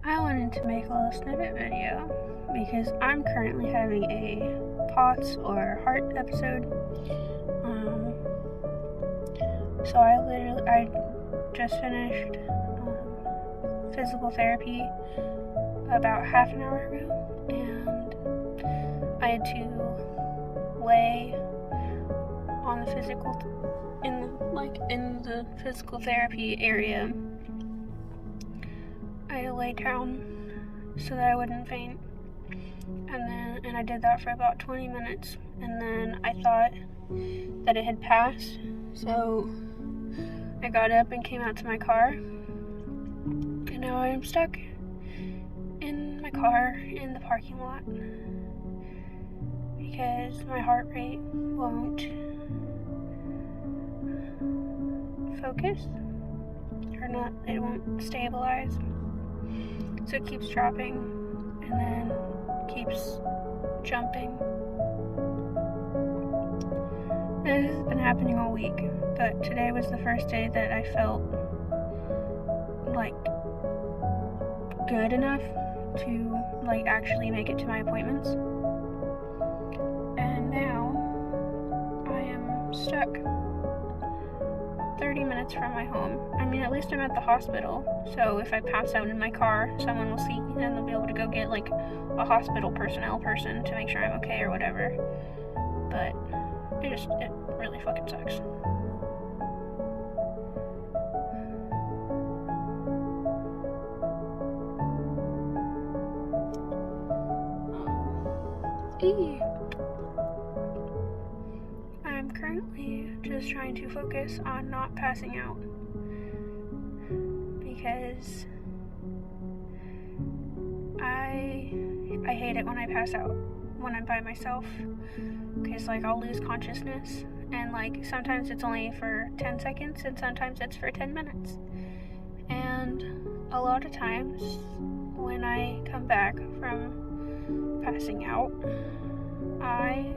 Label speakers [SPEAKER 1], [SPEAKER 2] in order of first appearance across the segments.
[SPEAKER 1] I wanted to make a little snippet video because I'm currently having a POTS or heart episode. So I just finished physical therapy about half an hour ago, and I had to lay on the in the physical therapy area. I had to lay down so that I wouldn't faint, and I did that for about 20 minutes, and then I thought that it had passed, so I got up and came out to my car, and now I am stuck in my car in the parking lot because my heart rate won't focus, or not, it won't stabilize. So it keeps dropping and then keeps jumping. And this has been happening all week, but today was the first day that I felt like good enough to like actually make it to my appointments. And now I am stuck 30 minutes from my home. I mean, at least I'm at the hospital, so if I pass out in my car, someone will see and they'll be able to go get like a hospital personnel person to make sure I'm okay or whatever. But it really fucking sucks. I'm currently just trying to focus on not passing out because I hate it when I pass out when I'm by myself, because like I'll lose consciousness, and like sometimes it's only for 10 seconds and sometimes it's for 10 minutes, and a lot of times when I come back from passing out, I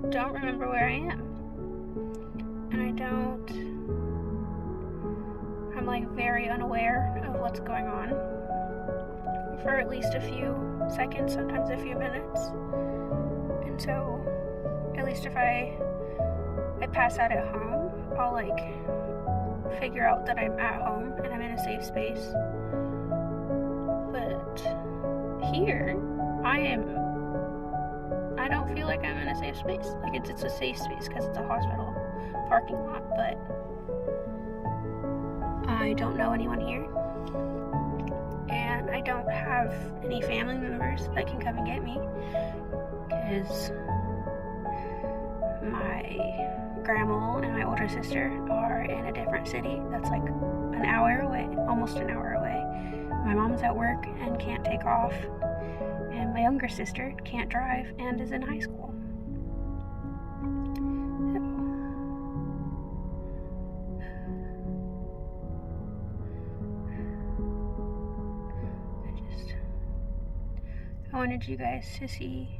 [SPEAKER 1] don't remember where I am, and I'm like very unaware of what's going on for at least a few seconds, sometimes a few minutes. And so at least if I pass out at home, I'll like figure out that I'm at home and I'm in a safe space. But here I don't feel like I'm in a safe space. Like it's a safe space because it's a hospital parking lot, but I don't know anyone here, and I don't have any family members that can come and get me because my grandma and my older sister are in a different city that's like an hour away, almost an hour away. My mom's at work and can't take off, and my younger sister can't drive and is in high school. I wanted you guys to see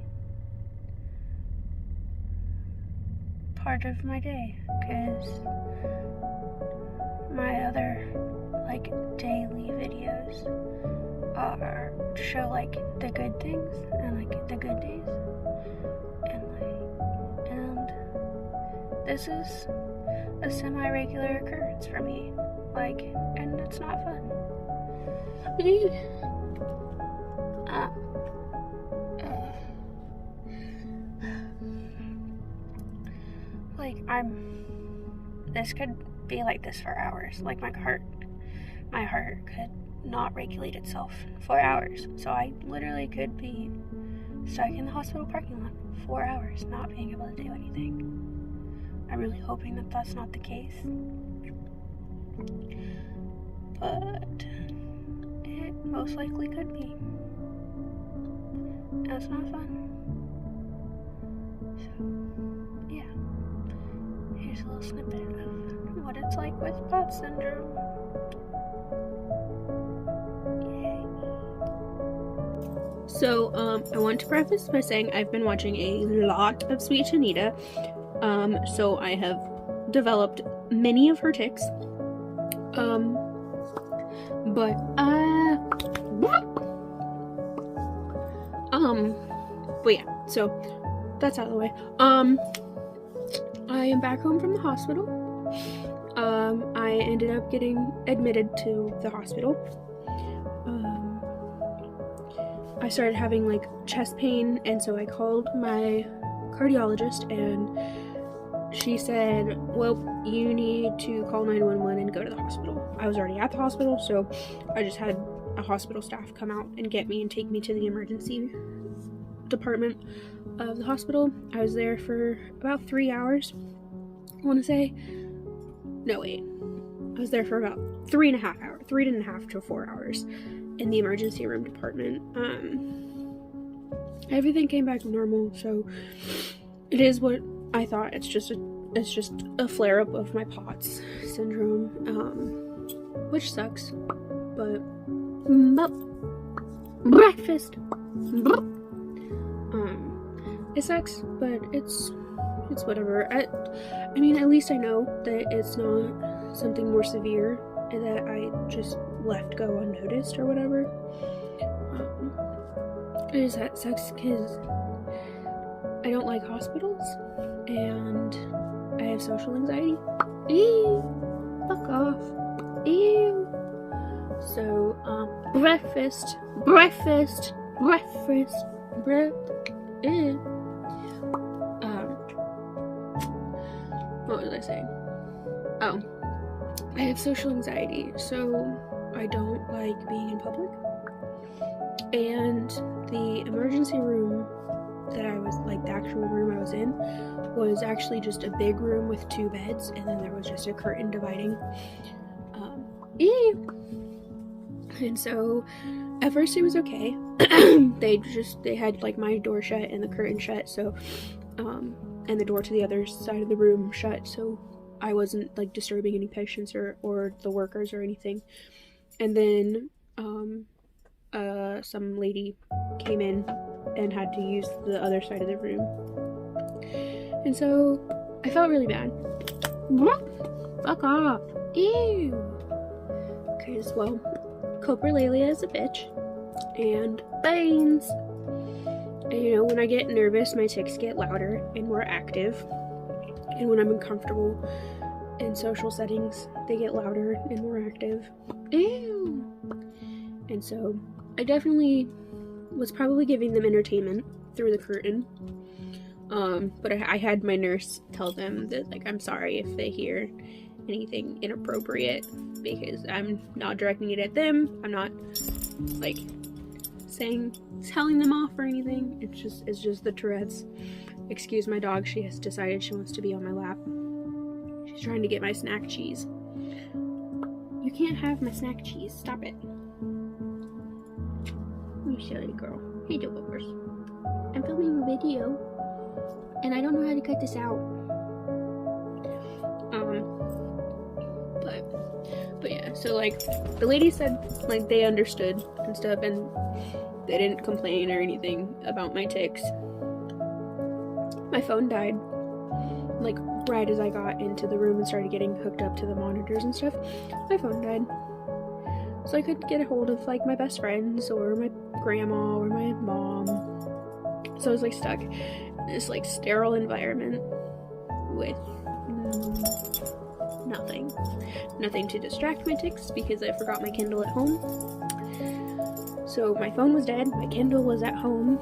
[SPEAKER 1] part of my day, because my other like daily videos show like the good things and like the good days, and this is a semi-regular occurrence for me, like, and it's not fun. This could be like this for hours. Like my heart could not regulate itself for hours. So I literally could be stuck in the hospital parking lot for 4 hours, not being able to do anything. I'm really hoping that that's not the case. But it most likely could be. That's not fun. So, yeah. Here's a little snippet of what it's like with POTS syndrome. Yay. So, I want to preface by saying I've been watching a lot of Sweet Shanita. So I have developed many of her tics. But But yeah, so that's out of the way. I am back home from the hospital. I ended up getting admitted to the hospital. I started having like chest pain, and so I called my cardiologist, and she said, well, you need to call 911 and go to the hospital. I was already at the hospital, so I just had a hospital staff come out and get me and take me to the emergency department of the hospital. I was there for about 3 hours, I want to say. No, wait. I was there for about 3.5 hours, 3.5 to 4 hours in the emergency room department. Everything came back normal, so it is what I thought. It's just a flare-up of my POTS syndrome, which sucks, but breakfast. It sucks, but it's whatever. I mean, at least I know that it's not something more severe and that I just left go unnoticed or whatever. That sucks because I don't like hospitals and I have social anxiety. Ew, fuck off. Ew. So, breakfast. What was I saying? Oh, I have social anxiety, so I don't like being in public. And the emergency room that I was, like, the actual room I was in was actually just a big room with 2 beds, and then there was just a curtain dividing. And so at first it was okay. They had like my door shut and the curtain shut, so and the door to the other side of the room shut, so I wasn't like disturbing any patients or the workers or anything. And then some lady came in and had to use the other side of the room, and so I felt really bad. Fuck off. Ew. Because, well, Coprolalia is a bitch, and Banes. And, you know, when I get nervous, my tics get louder and more active, and when I'm uncomfortable in social settings, they get louder and more active. Ew. And so, I definitely was probably giving them entertainment through the curtain, but I had my nurse tell them that, like, I'm sorry if they hear anything inappropriate, because I'm not directing it at them. I'm not like telling them off or anything. It's just the Tourette's. Excuse my dog, she has decided she wants to be on my lap. She's trying to get my snack cheese. You can't have my snack cheese, stop it. You silly girl. Hey, developers. I'm filming a video and I don't know how to cut this out. But yeah, so like the lady said like they understood and stuff, and they didn't complain or anything about my tics. My phone died like right as I got into the room and started getting hooked up to the monitors and stuff. My phone died, so I couldn't get a hold of like my best friends or my grandma or my mom. So I was like stuck in this like sterile environment with nothing to distract my tics, because I forgot my Kindle at home. So my phone was dead, my Kindle was at home.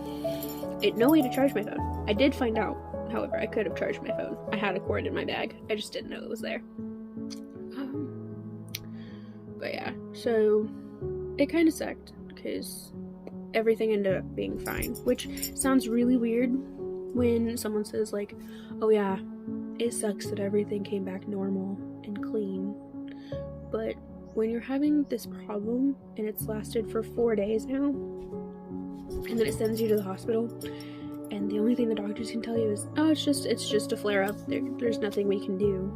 [SPEAKER 1] I had no way to charge my phone. I did find out, however, I could have charged my phone. I had a cord in my bag, I just didn't know it was there. But yeah, so it kind of sucked because everything ended up being fine, which sounds really weird when someone says like, oh yeah, it sucks that everything came back normal and clean. But when you're having this problem and it's lasted for 4 days now, and then it sends you to the hospital, and the only thing the doctors can tell you is, oh, it's just a flare-up, there's nothing we can do.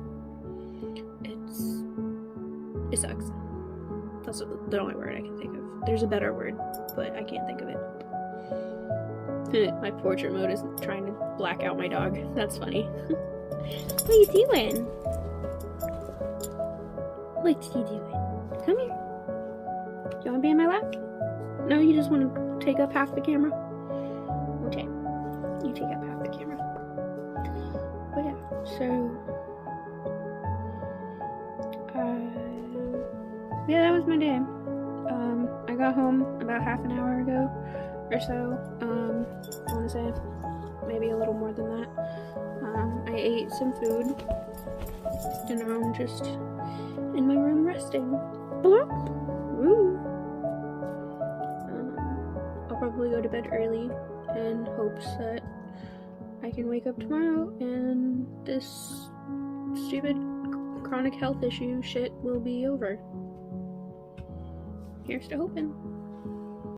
[SPEAKER 1] It sucks. That's the only word I can think of. There's a better word, but I can't think of it. My portrait mode is trying to black out my dog. That's funny. What are you doing? What are you doing? Come here. Do you want to be in my lap? No, you just want to take up half the camera? Okay. You take up half the camera. But yeah, so yeah, that was my day. I got home about half an hour ago or so. I want to say maybe a little more than that. I ate some food, and now I'm just in my room resting. Woo. I'll probably go to bed early in hopes that I can wake up tomorrow and this stupid chronic health issue shit will be over. Here's to hoping.